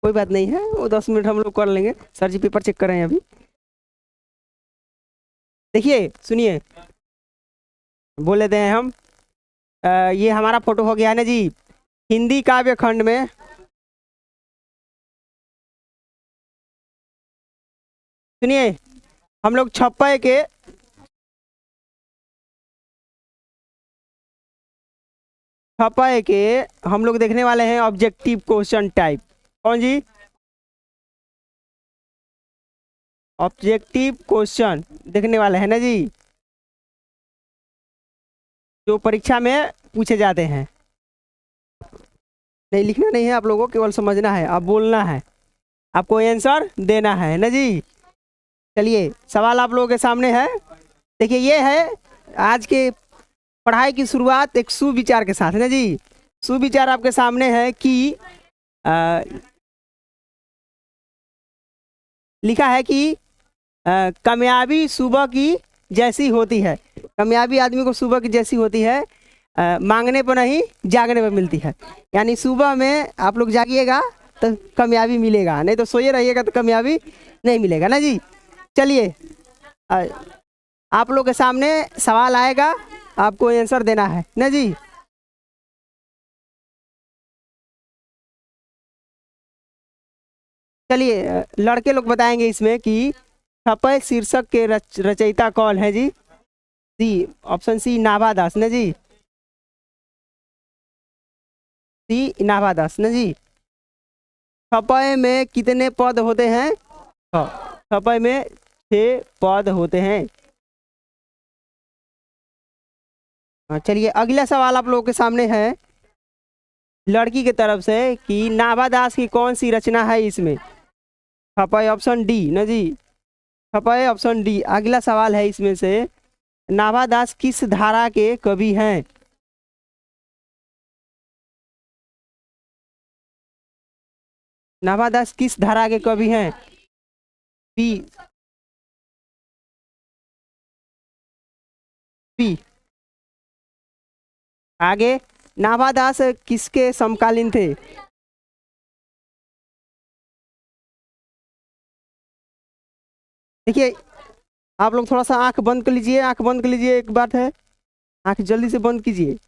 कोई बात नहीं है, वो 10 मिनट हम लोग कर लेंगे। सर जी पेपर चेक कर रहे हैं अभी। देखिए सुनिए, बोल लेते हैं हम। ये हमारा फोटो हो गया है ना जी। हिंदी काव्य खंड में सुनिए, हम लोग छपे के हम लोग देखने वाले हैं ऑब्जेक्टिव क्वेश्चन टाइप। कौन जी? ऑब्जेक्टिव क्वेश्चन देखने वाले हैं ना जी, जो परीक्षा में पूछे जाते हैं। नहीं, लिखना नहीं है आप लोगों को, केवल समझना है, आप बोलना है, आपको आंसर देना है ना जी। चलिए, सवाल आप लोगों के सामने है। देखिए, ये है आज के पढ़ाई की शुरुआत एक सुविचार के साथ है ना जी। सुविचार आपके सामने है कि आ, लिखा है कि कामयाबी सुबह की जैसी होती है। कामयाबी आदमी को सुबह की जैसी होती है, मांगने पर नहीं जागने पर मिलती है। यानी सुबह में आप लोग जागिएगा तो कामयाबी मिलेगा, नहीं तो सोए रहिएगा तो कामयाबी नहीं मिलेगा ना जी। चलिए, आप लोग के सामने सवाल आएगा, आपको आंसर देना है ना जी। चलिए, लड़के लोग बताएंगे इसमें कि छपे शीर्षक के रचयिता कौन है जी। सी, ऑप्शन सी नाभा दास ना जी। सी नाभा दास ना जी। छपे में कितने पद होते हैं? छपे में 6 पद होते हैं। चलिए, अगला सवाल आप लोगों के सामने है लड़की की तरफ से कि नाभा दास की कौन सी रचना है इसमें। छपे ऑप्शन डी ना जी। छपे ऑप्शन डी अगला सवाल है इसमें से। नाभा दास किस धारा के कवि हैं? नाभा दास किस धारा के कवि हैं? B, B. आगे, नाभा दास किसके समकालीन थे? देखिए, आप लोग थोड़ा सा आंख बंद कर लीजिए, आंख बंद कर लीजिए, एक बात है, आंख जल्दी से बंद कीजिए।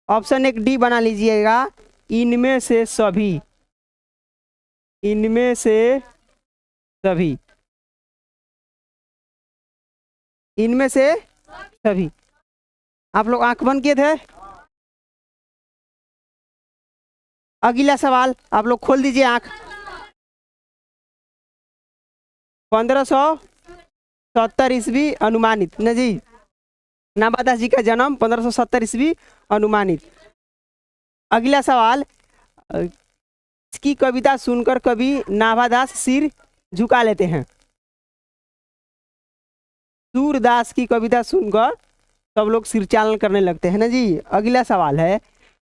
ऑप्शन एक डी बना लीजिएगा, इनमें से सभी। इनमें से सभी, इनमें से सभी। आप लोग आंख बंद किए थे। अगला सवाल आप लोग खोल दीजिए आंख। 1570 ईस्वी अनुमानित ना जी। नाभा दास जी का जन्म 1570 ईस्वी अनुमानित। अगला सवाल, इसकी कविता सुनकर कवि नाभा दास सिर झुका लेते हैं। सूरदास की कविता सुनकर सब लोग सिर चालन करने लगते हैं ना जी। अगला सवाल है,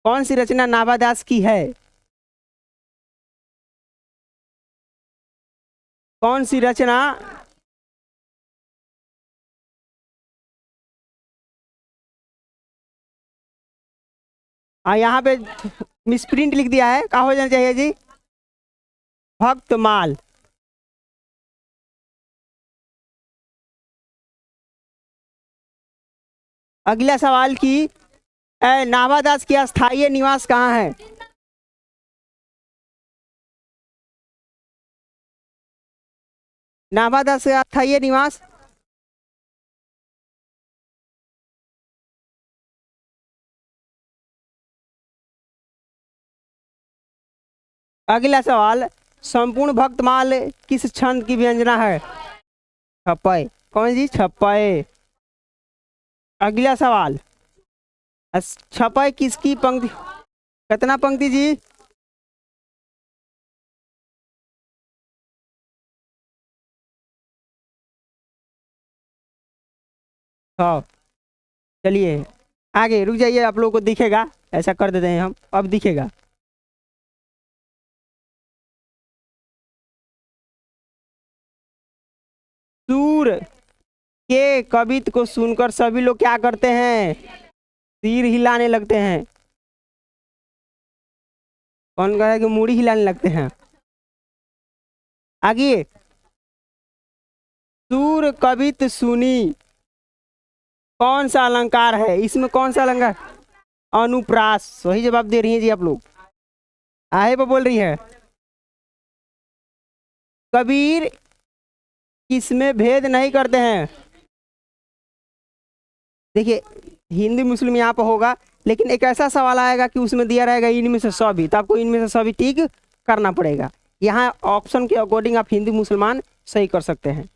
कौन सी रचना नाभा दास की है? कौन सी रचना? यहाँ पे मिसप्रिंट लिख दिया है, क्या हो जाना चाहिए जी? भक्तमाल। अगला सवाल की नाभा दास की स्थायी निवास कहाँ है? नाभा दास का स्थायी निवास? अगला सवाल, संपूर्ण भक्तमाल किस छंद की व्यंजना है? छपय। कौन जी? छपय। अगला सवाल, छपय किसकी पंक्ति? कितना पंक्ति जी? हाँ। चलिए आगे रुक जाइए, आप लोगों को दिखेगा, ऐसा कर देते हैं हम, अब दिखेगा। सूर के कवित्व को सुनकर सभी लोग क्या करते हैं? सिर हिलाने लगते हैं। कौन कह है कि मूड़ी हिलाने लगते हैं? आगे, सूर कवित्व सुनी कौन सा अलंकार है? इसमें कौन सा अलंकार? अनुप्रास। सही जवाब दे रही हैं जी आप लोग। आहे पर बोल रही है। कबीर किसमें भेद नहीं करते हैं? देखिए, हिंदी मुस्लिम यहाँ पर होगा, लेकिन एक ऐसा सवाल आएगा कि उसमें दिया रहेगा इनमें से सभी, तो आपको इनमें से सभी ठीक करना पड़ेगा। यहाँ ऑप्शन के अकॉर्डिंग आप हिंदी मुसलमान सही कर सकते हैं।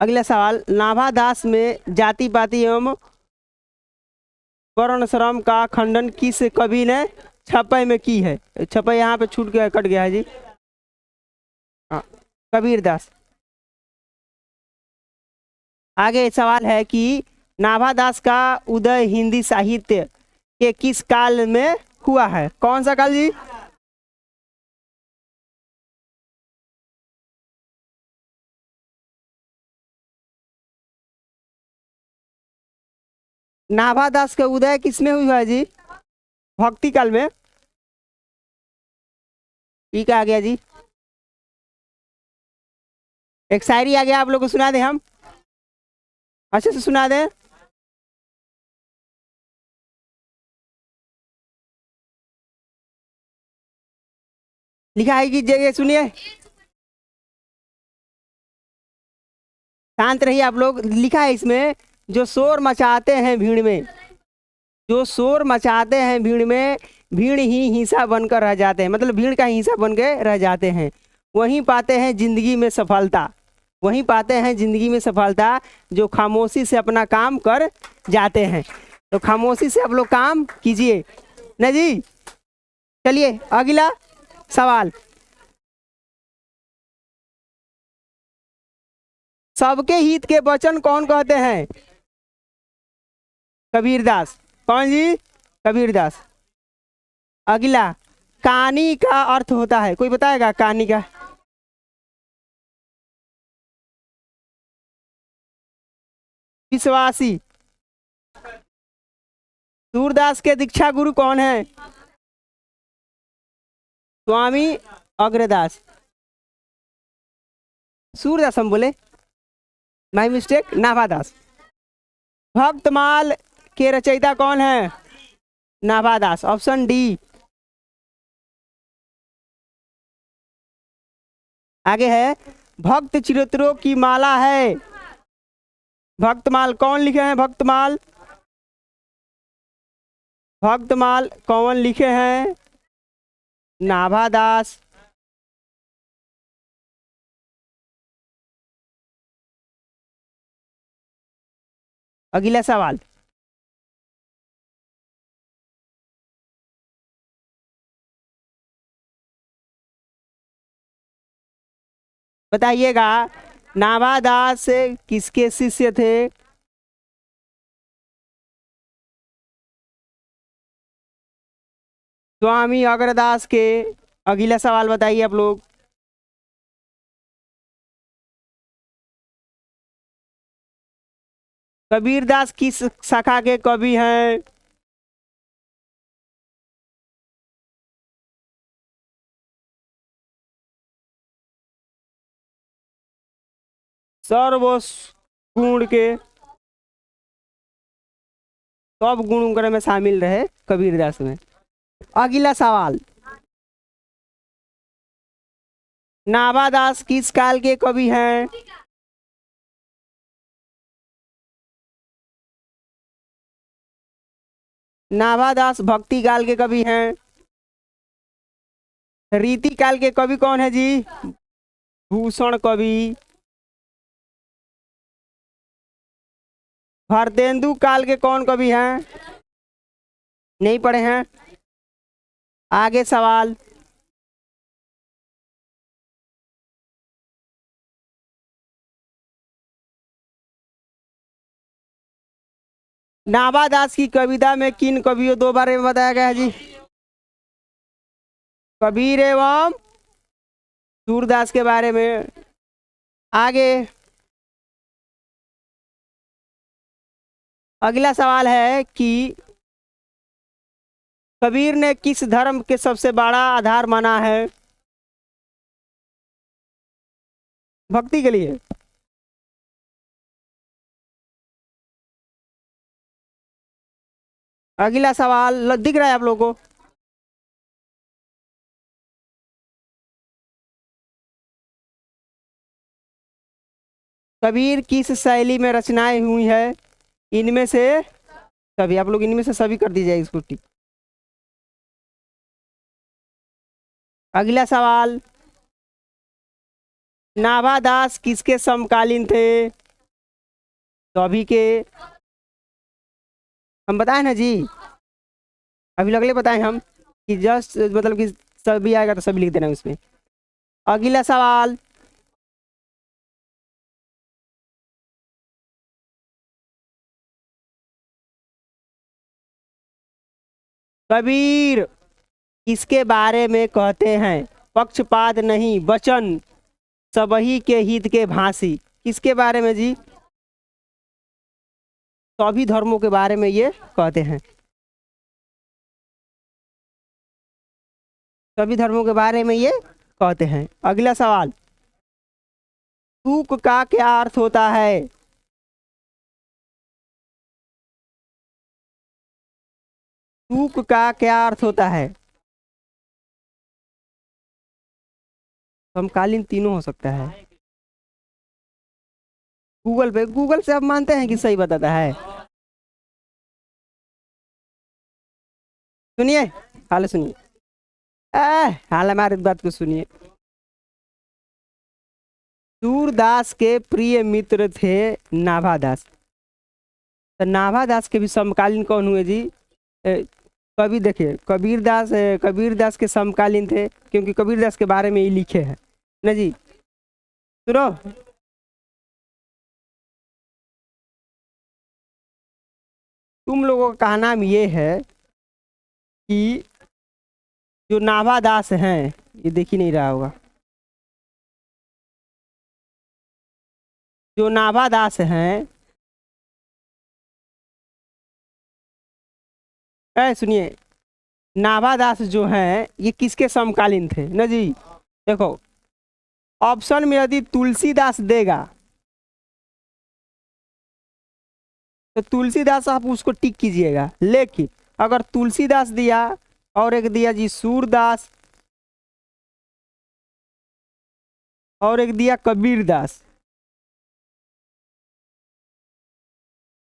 अगला सवाल, नाभादास में जाति पाति एवं वर्ण श्रम का खंडन किस कवि ने छपई में की है? छपई यहाँ पे छूट गया, कट गया है जी। कबीरदास। आगे सवाल है कि नाभादास का उदय हिंदी साहित्य के किस काल में हुआ है? कौन सा काल जी? नाभादास का उदय किसमें हुआ है जी? भक्ति काल में। ठीक आ गया जी। एक शायरी आ गया, आप लोग को सुना दें हम, अच्छे से सुना दें। लिखा है कि जगह सुनिए, शांत रहिए आप लोग। लिखा है इसमें, जो शोर मचाते हैं भीड़ में, जो शोर मचाते हैं भीड़ में, भीड़ ही हिंसा बनकर रह जाते हैं। मतलब भीड़ का हिंसा बन के रह जाते हैं। वहीं पाते हैं जिंदगी में सफलता, वहीं पाते हैं जिंदगी में सफलता, जो खामोशी से अपना काम कर जाते हैं। तो खामोशी से आप लोग काम कीजिए ना जी। चलिए अगला सवाल, सबके हित के वचन कौन कहते हैं? कबीरदास। कौन जी? कबीरदास। अगला, कहानी का अर्थ होता है, कोई बताएगा कहानी का? विश्वासी। सूरदास के दीक्षा गुरु कौन है? स्वामी अग्रदास। सूरदास हम बोले, माई मिस्टेक, नाभादास। भक्तमाल के रचयिता कौन है? नाभादास। Option D. आगे है, भक्त चिरतरों की माला है। भक्तमाल कौन लिखे हैं? भक्तमाल, भक्तमाल कौन लिखे हैं? नाभादास। अगला सवाल, बताइएगा, नाभादास किसके शिष्य थे? स्वामी अग्रदास के। अगला सवाल बताइए आप लोग, कबीरदास किस शाखा के कवि हैं? सर्व गुण के, सब गुण में शामिल रहे कबीरदास में। अगला सवाल, नाभादास किस काल के कवि हैं? नाभादास भक्ति काल के कवि हैं। रीति काल के कवि कौन है जी? भूषण कवि। भारतेंदु काल के कौन कवि हैं? नहीं पढ़े हैं। आगे सवाल, नाभादास की कविता में किन कवियों दो बारे में बताया गया है जी? कबीर एवं सूरदास के बारे में आगे अगला सवाल है कि कबीर ने किस धर्म के सबसे बड़ा आधार माना है भक्ति के लिए? अगला सवाल दिख रहा है आप लोगों को? कबीर किस शैली में रचनाएं हुई है इनमें से सभी? आप लोग इनमें से सभी कर दीजिए इसको टिक। अगला सवाल, नाभादास किसके समकालीन थे? तो अभी के हम बताएं ना जी, अभी लगले बताएं हम कि जस्ट मतलब कि सभी आएगा तो सभी लिख देना उसमें। अगला सवाल, कबीर किसके बारे में कहते हैं पक्षपात नहीं वचन सबही के हित के भांसी? किसके बारे में जी? सभी धर्मों के बारे में ये कहते हैं, सभी धर्मों के बारे में ये कहते हैं। अगला सवाल, तूक का क्या अर्थ होता है? तूक का क्या अर्थ होता है? समकालीन तीनों हो सकता है। गूगल पे, गूगल से आप मानते हैं कि सही बताता है? सुनिए, हाल सुनिए, हाल हमारी बात को सुनिए। सूरदास के प्रिय मित्र थे नाभादास। तो नाभादास के भी समकालीन कौन हुए जी? कभी देखिए, कबीरदास के समकालीन थे, क्योंकि कबीरदास के बारे में ही लिखे हैं ना जी। सुनो, तुम लोगों का नाम ये है कि जो नाभादास हैं, ये देख ही नहीं रहा होगा, जो नाभादास हैं, सुनिए, नाभादास जो हैं ये किसके समकालीन थे ना जी? देखो, ऑप्शन में यदि तुलसीदास देगा तो तुलसीदास आप उसको टिक कीजिएगा, लेकिन अगर तुलसीदास दिया और एक दिया जी सूरदास और एक दिया कबीरदास,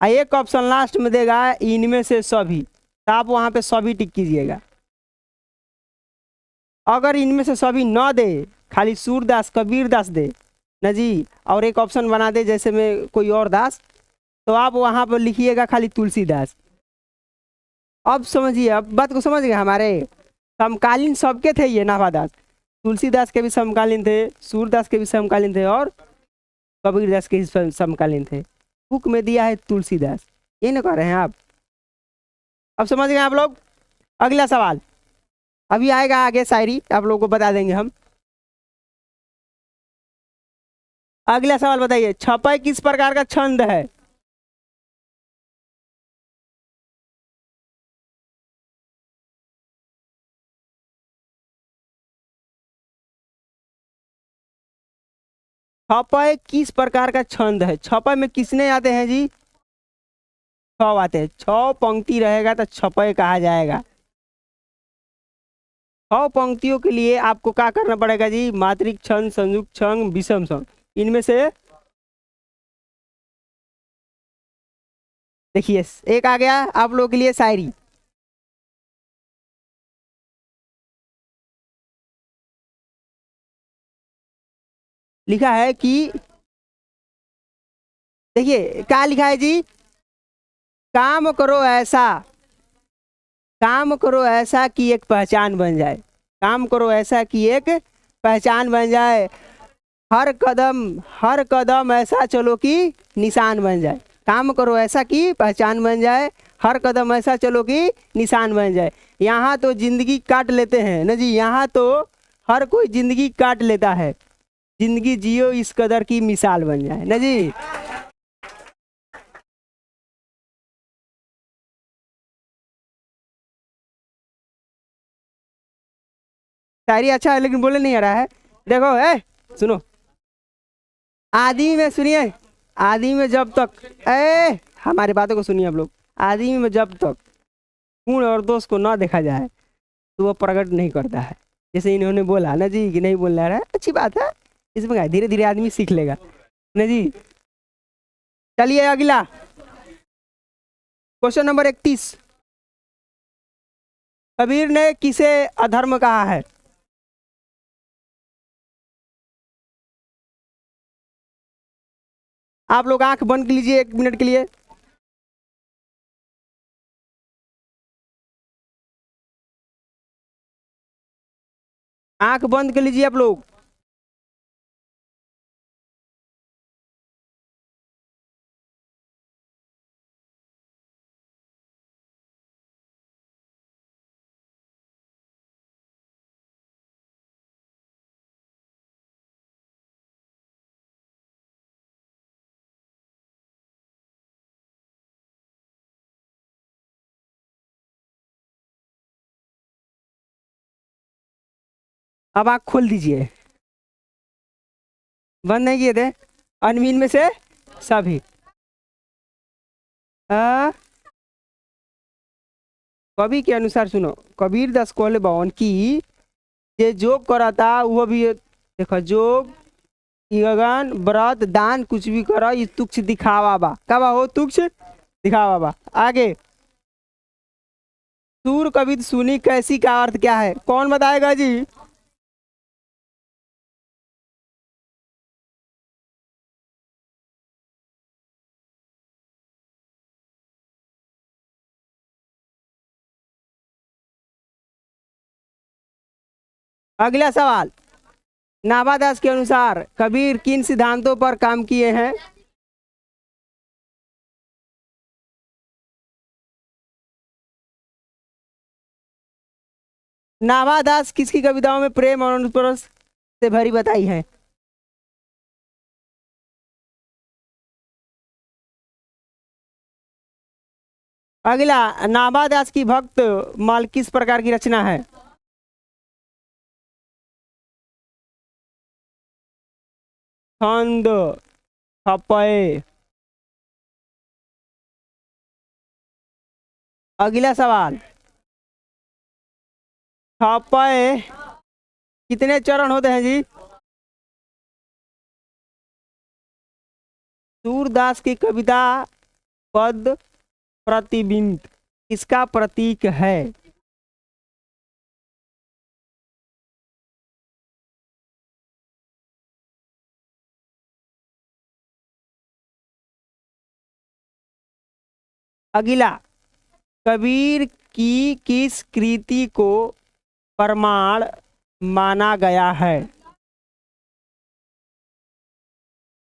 एक ऑप्शन लास्ट में देगा इनमें से सभी, तो आप वहां पे सभी टिक कीजिएगा। अगर इनमें से सभी न दे, खाली सूरदास कबीरदास दे ना जी, और एक ऑप्शन बना दे जैसे में कोई और दास, तो आप वहां पर लिखिएगा खाली तुलसीदास। अब समझिए, अब बात को समझ गए हमारे? समकालीन सबके थे ये नाभादास, तुलसीदास के भी समकालीन थे, सूरदास के भी समकालीन थे, और कबीरदास के भी समकालीन थे। बुक में दिया है तुलसीदास, ये ना कह रहे हैं आप? अब समझ गए आप लोग? अगला सवाल अभी आएगा, आगे शायरी आप लोगों को बता देंगे हम। अगला सवाल बताइए, छपई किस प्रकार का छंद है? छपई किस प्रकार का छंद है? छपई में किसने आते हैं जी? 6 आते हैं। 6 पंक्ति रहेगा तो छपई कहा जाएगा। 6 पंक्तियों के लिए आपको क्या करना पड़ेगा जी? मात्रिक छंद, संयुक्त छंद, विषम छंद, इनमें से देखिए एक आ गया आप लोगों के लिए शायरी। लिखा है कि, देखिए क्या लिखा है जी? काम करो ऐसा, काम करो ऐसा कि एक पहचान बन जाए, काम करो ऐसा कि एक पहचान बन जाए, हर कदम ऐसा चलो कि निशान बन जाए। काम करो ऐसा कि पहचान बन जाए, हर कदम ऐसा चलो कि निशान बन जाए। यहाँ तो जिंदगी काट लेते हैं ना जी, यहाँ तो हर कोई जिंदगी काट लेता है, जिंदगी जियो इस कदर की मिसाल बन जाए ना जी। शायरी अच्छा है लेकिन बोले नहीं आ रहा है। देखो सुनो, आदमी में सुनिए, आदमी में जब तक हमारी बातों को सुनिए आप लोग। आदमी में जब तक गुण और दोष को ना देखा जाए तो वो प्रकट नहीं करता है। जैसे इन्होंने बोला ना जी कि नहीं बोलना रहा है, अच्छी बात है, इसमें धीरे धीरे आदमी सीख लेगा ना जी। चलिए अगला क्वेश्चन नंबर 31। कबीर ने किसे अधर्म कहा है? आप लोग आंख बंद कीजिए 1 मिनट के लिए। आंख बंद कर लीजिए आप लोग। अब आंख खोल दीजिए। बंद नहीं किए थे? अनमीन में से सभी। आ, कवि के अनुसार सुनो, कबीर दास कहले बवन की ये जोग करा था वो भी देखो, जोग यज्ञ व्रत दान कुछ भी करो ये तुच्छ दिखावा बा, कब हो तुच्छ दिखावा बा। आगे, सूर कवित सुनी कैसी का अर्थ क्या है? कौन बताएगा जी? अगला सवाल, नाभादास के अनुसार कबीर किन सिद्धांतों पर काम किए हैं? नाभादास किसकी कविताओं में प्रेम और अनुप्रोस से भरी बताई है? अगला, नाभादास की भक्त माल किस प्रकार की रचना है? छंद, छपय। अगला सवाल, छपय कितने चरण होते हैं जी? सूरदास की कविता पद प्रतिबिंब किसका प्रतीक है? अगला, कबीर की किस कृति को प्रमाण माना गया है?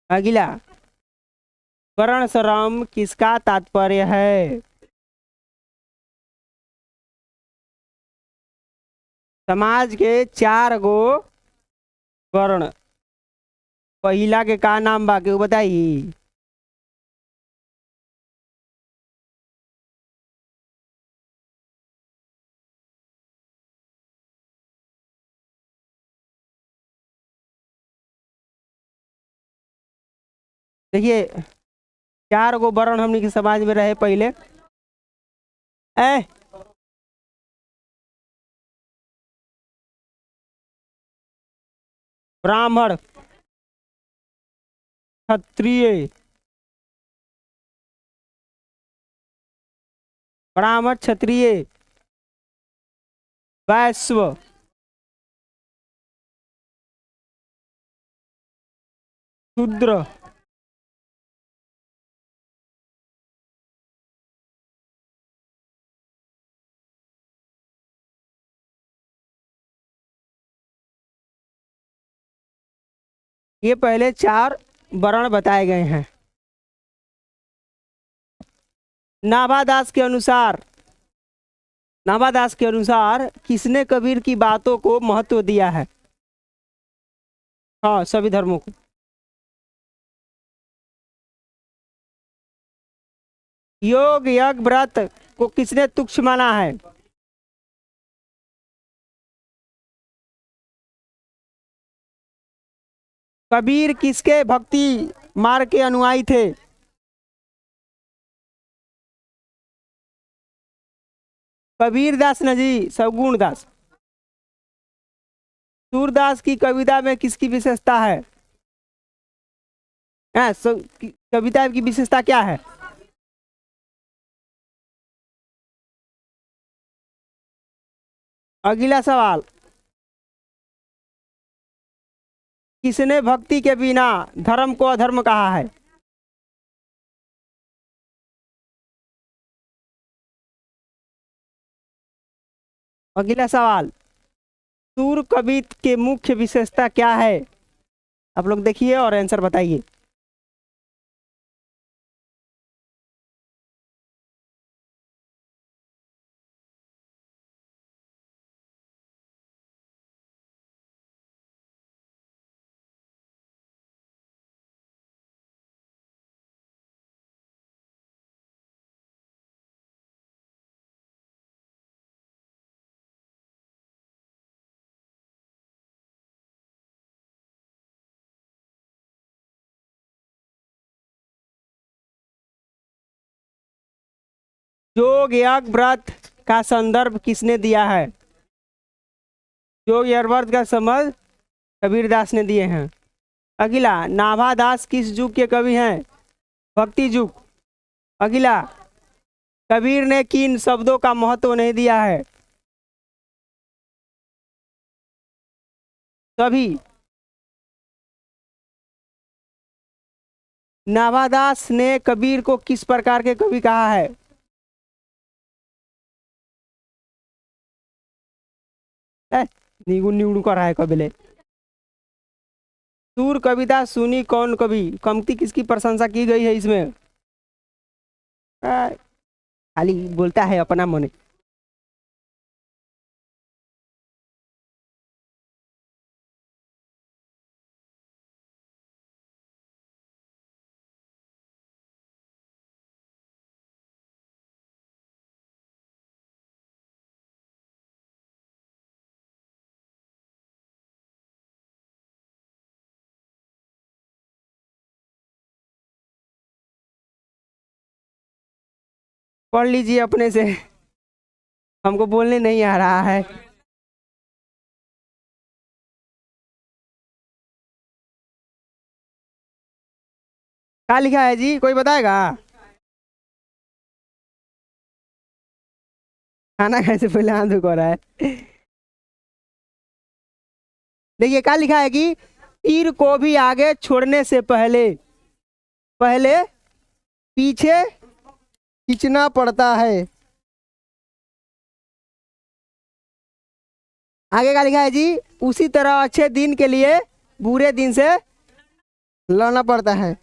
अगला, वर्णश्रम किसका तात्पर्य है? समाज के 4 गो वर्ण, पहिला के का नाम बा के बताई? देखिए, 4 गो वर्ण हमने के समाज में रहे पहले। ए ब्राह्मण, क्षत्रिय, ब्राह्मण क्षत्रिय वैश्व, शूद्र। ये पहले 4 वर्ण बताए गए हैं। नाभादास के अनुसार, नाभादास के अनुसार किसने कबीर की बातों को महत्व दिया है? हाँ, सभी धर्मों को। योग यज्ञ व्रत को किसने तुच्छ माना है? कबीर किसके भक्ति मार्ग के अनुयायी थे? कबीर दास न जी, सगुण दास। सूरदास की कविता में किसकी विशेषता है? कविता की विशेषता क्या है? अगला सवाल, किसने भक्ति के बिना धर्म को अधर्म कहा है? अगला सवाल, सूर कवि के मुख्य विशेषता क्या है? आप लोग देखिए और आंसर बताइए। योग यज्ञ व्रत का संदर्भ किसने दिया है? योग यज्ञ व्रत का संबंध कबीरदास ने दिए हैं। अगला, नाभादास किस युग के कवि हैं? भक्ति युग। अगला, कबीर ने किन शब्दों का महत्व नहीं दिया है? सभी। नाभादास ने कबीर को किस प्रकार के कवि कहा है? निगुन निगुन कर रहा है कबिले। सूर कविता सुनी कौन कवि? कमती किसकी प्रशंसा की गई है इसमें? खाली बोलता है अपना मन। पढ़ लीजिए अपने से, हमको बोलने नहीं आ रहा है। क्या लिखा है जी, कोई बताएगा? खाना खाने से पहले हाथ धो रहा है। देखिए क्या लिखा है कि तीर को भी आगे छोड़ने से पहले पहले पीछे खींचना पड़ता है। आगे का लिखा है जी, उसी तरह अच्छे दिन के लिए बुरे दिन से लड़ना पड़ता है।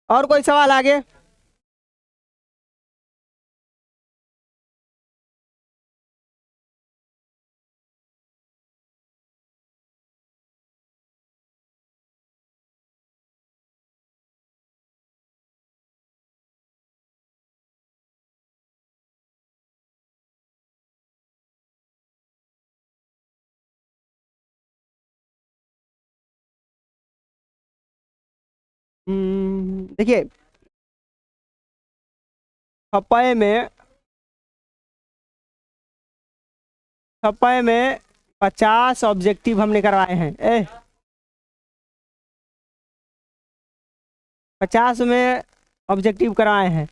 और कोई सवाल आगे? देखिए, छपाई में 50 ऑब्जेक्टिव हमने करवाए हैं। 50 में ऑब्जेक्टिव कराए हैं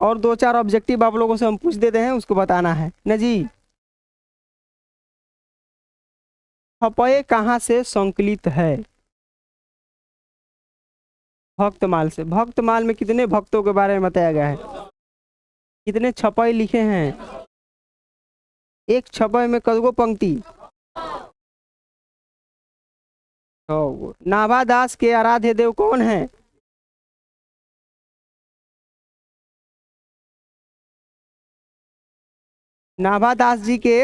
और 2-4 ऑब्जेक्टिव आप लोगों से हम पूछ देते हैं, उसको बताना है ना जी। छपाई कहाँ से संकलित है? भक्तमाल से। भक्तमाल में कितने भक्तों के बारे में बताया गया है? कितने छपाई लिखे हैं? एक छपे में कदगो पंक्ति। नाभादास के आराध्य देव कौन है? नाभादास जी के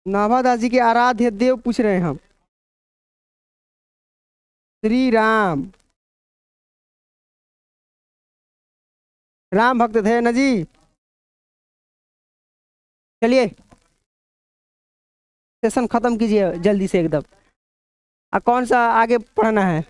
नाभादास जी के आराध्य देव पूछ रहे हैं हम। श्री राम। राम भक्त थे ना जी। चलिए सेशन खत्म कीजिए जल्दी से एकदम। कौन सा आगे पढ़ना है?